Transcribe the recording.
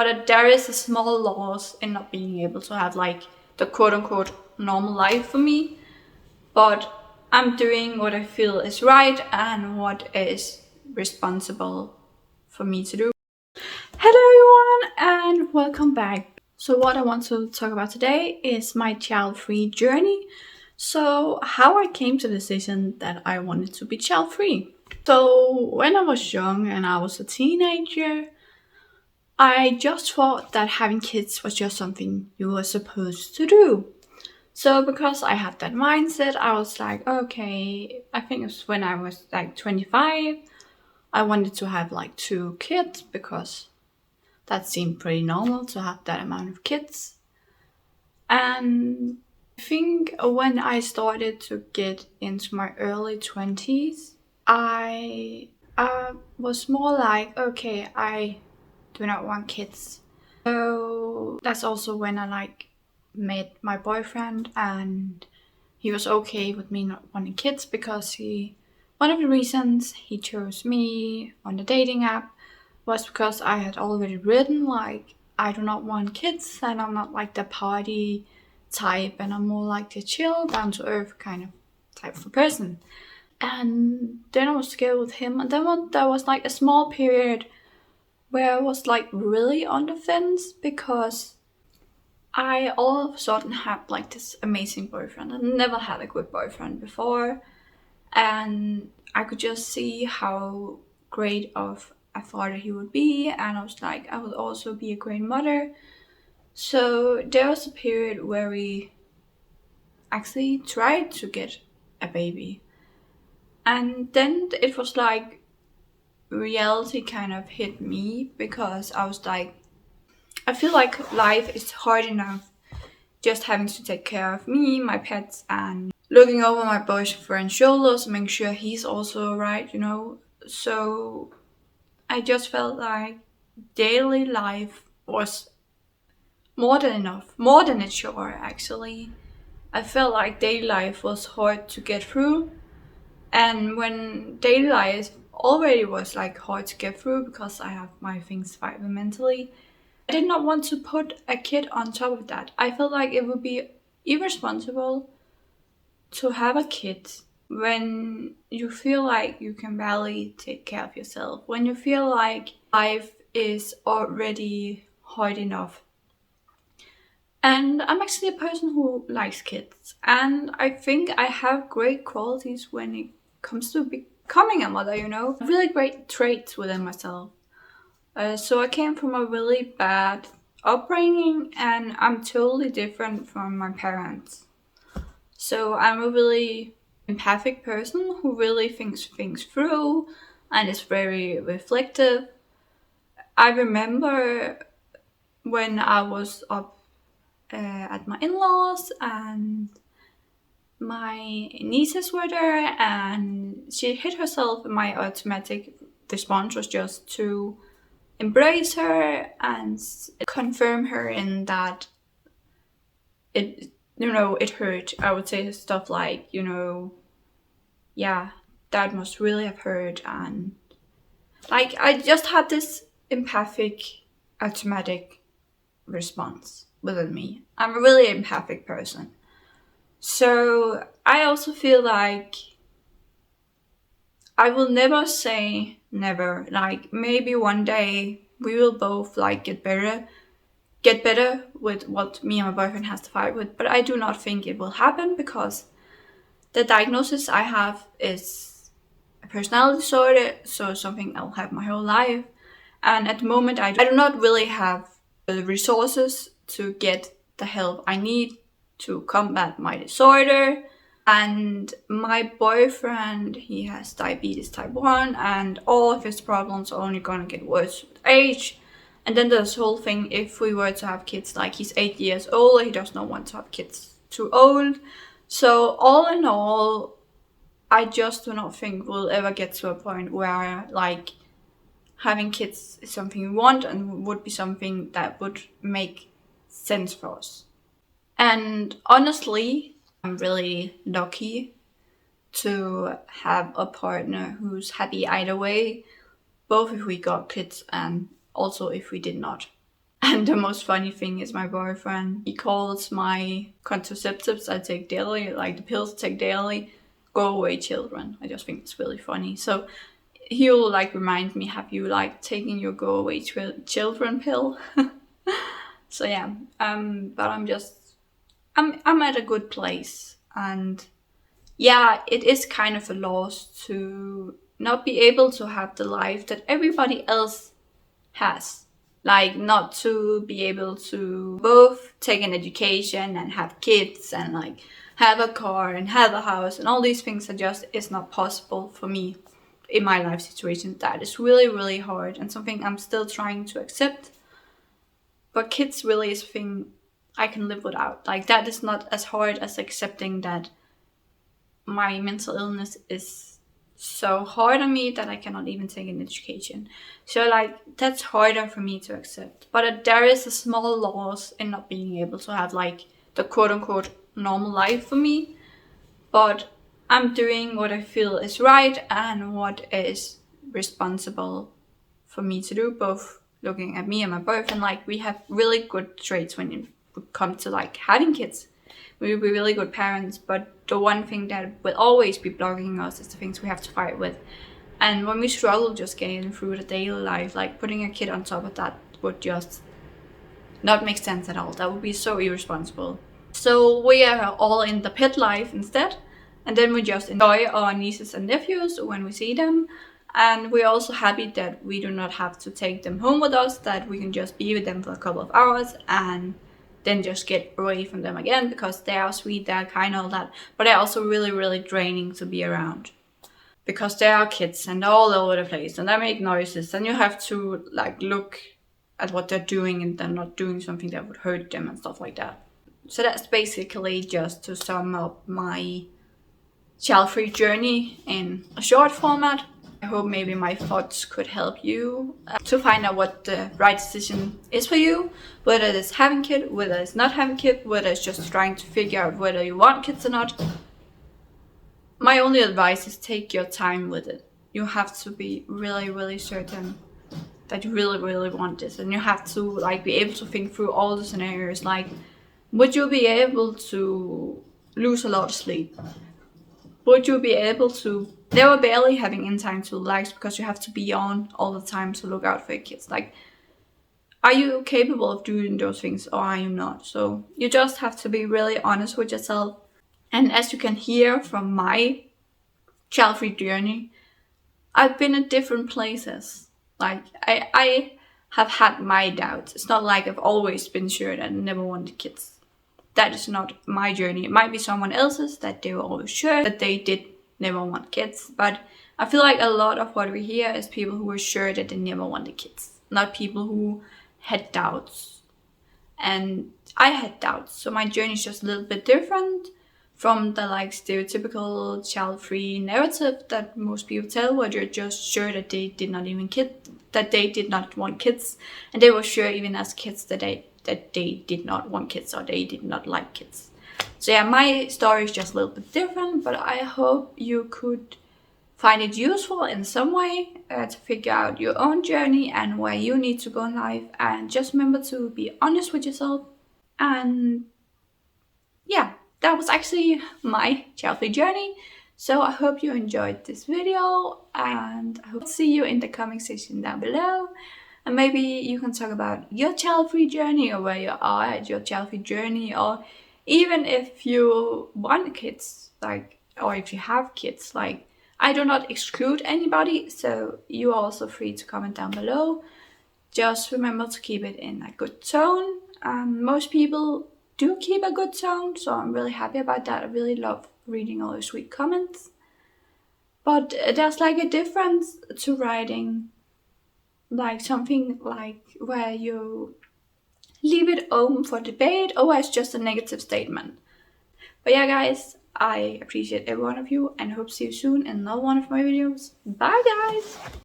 But there is a small loss in not being able to have like the quote-unquote normal life for me. But I'm doing what I feel is right and what is responsible for me to do. Hello everyone and welcome back. So what I want to talk about today is my child-free journey. So how I came to the decision that I wanted to be child-free. So when I was young and I was a teenager, I just thought that having kids was just something you were supposed to do. So because I had that mindset, I was like, okay, I think it was when I was like 25, I wanted to have like 2 kids because that seemed pretty normal to have that amount of kids. And I think when I started to get into my early 20s, I was more like, okay, I do not want kids. So that's also when I met my boyfriend, and he was okay with me not wanting kids because one of the reasons he chose me on the dating app was because I had already written like I do not want kids and I'm not like the party type and I'm more like the chill, down to earth kind of type of person. And then I was together with him, and then there was like a small period where I was like really on the fence because I all of a sudden had like this amazing boyfriend. I never had a good boyfriend before, and I could just see how great of a father he would be, and I was like, I would also be a great mother. So there was a period where we actually tried to get a baby, and then it was like reality kind of hit me because I was like, I feel like life is hard enough just having to take care of me, my pets, and looking over my boyfriend's shoulders, making sure he's also alright, you know. So I just felt like daily life was more than enough, more than a chore actually. I felt like daily life was hard to get through, and when daily life already was like hard to get through because I have my things fighting mentally, I did not want to put a kid on top of that. I felt like it would be irresponsible to have a kid when you feel like you can barely take care of yourself, when you feel like life is already hard enough. And I'm actually a person who likes kids, and I think I have great qualities when it comes to becoming a mother, you know, really great traits within myself. So I came from a really bad upbringing, and I'm totally different from my parents. So I'm a really empathic person who really thinks things through and is very reflective. I remember when I was up at my in-laws and my nieces were there and she hit herself, and my automatic response was just to embrace her and confirm her in that it, you know, it hurt. I would say stuff like, you know, yeah, that must really have hurt. And like, I just had this empathic automatic response within me. I'm a really empathic person. So I also feel like I will never say never. Like, maybe one day we will both like get better with what me and my boyfriend has to fight with, but I do not think it will happen because the diagnosis I have is a personality disorder, so something I'll have my whole life. And at the moment, I do not really have the resources to get the help I need to combat my disorder. And my boyfriend, he has diabetes type 1, and all of his problems are only gonna get worse with age. And then this whole thing, if we were to have kids, like he's 8 years old, he does not want to have kids too old. So all in all, I just do not think we'll ever get to a point where like having kids is something we want and would be something that would make sense for us. And honestly, I'm really lucky to have a partner who's happy either way, both if we got kids and also if we did not. And the most funny thing is my boyfriend, he calls my contraceptives I take daily, like the pills I take daily, go away children. I just think it's really funny. So he'll like remind me, have you like taken your go away children pill? So yeah, but I'm at a good place, and yeah, it is kind of a loss to not be able to have the life that everybody else has. Like, not to be able to both take an education and have kids and like have a car and have a house, and all these things are just is not possible for me in my life situation. That is really, really hard, and something I'm still trying to accept. But kids really is a thing I can live without. Like, that is not as hard as accepting that my mental illness is so hard on me that I cannot even take an education. So like, that's harder for me to accept. But there is a small loss in not being able to have like the quote unquote normal life for me. But I'm doing what I feel is right and what is responsible for me to do, both looking at me and my boyfriend. Like, we have really good traits when it would come to like having kids. We will be really good parents, but the one thing that will always be blocking us is the things we have to fight with. And when we struggle just getting through the daily life, like putting a kid on top of that would just not make sense at all. That would be so irresponsible. So we are all in the pet life instead, and then we just enjoy our nieces and nephews when we see them. And we're also happy that we do not have to take them home with us, that we can just be with them for a couple of hours and then just get away from them again, because they are sweet, they are kind, all that, but they're also really, really draining to be around, because they are kids and they're all over the place and they make noises, and you have to like look at what they're doing and they're not doing something that would hurt them and stuff like that. So that's basically just to sum up my child-free journey in a short format. I hope maybe my thoughts could help you to find out what the right decision is for you, whether it's having kid, whether it's not having kid, whether it's just trying to figure out whether you want kids or not. My only advice is take your time with it. You have to be really, really certain that you really, really want this, and you have to like be able to think through all the scenarios. Like, would you be able to lose a lot of sleep? Would you be able to never barely having in time to relax because you have to be on all the time to look out for your kids? Like, are you capable of doing those things or are you not? So you just have to be really honest with yourself. And as you can hear from my child-free journey, I've been at different places. Like, I have had my doubts. It's not like I've always been sure that I never wanted kids. That is not my journey. It might be someone else's, that they were always sure that they did never want kids. But I feel like a lot of what we hear is people who were sure that they never wanted kids, not people who had doubts. And I had doubts, so my journey is just a little bit different from the like stereotypical child-free narrative that most people tell, where you're just sure that they did not want kids, and they were sure even as kids that they did not want kids or they did not like kids. So yeah, my story is just a little bit different, but I hope you could find it useful in some way to figure out your own journey and where you need to go in life. And just remember to be honest with yourself. And yeah, that was actually my child-free journey. So I hope you enjoyed this video, and I hope to see you in the comment section down below. And maybe you can talk about your child-free journey, or where you are at your child-free journey, or even if you want kids, like, or if you have kids. Like, I do not exclude anybody, so you are also free to comment down below. Just remember to keep it in a good tone. Most people do keep a good tone, so I'm really happy about that. I really love reading all your sweet comments. But there's like a difference to writing like something like where you leave it open for debate, or where it's just a negative statement. But yeah, guys, I appreciate every one of you and hope to see you soon in another one of my videos. Bye, guys!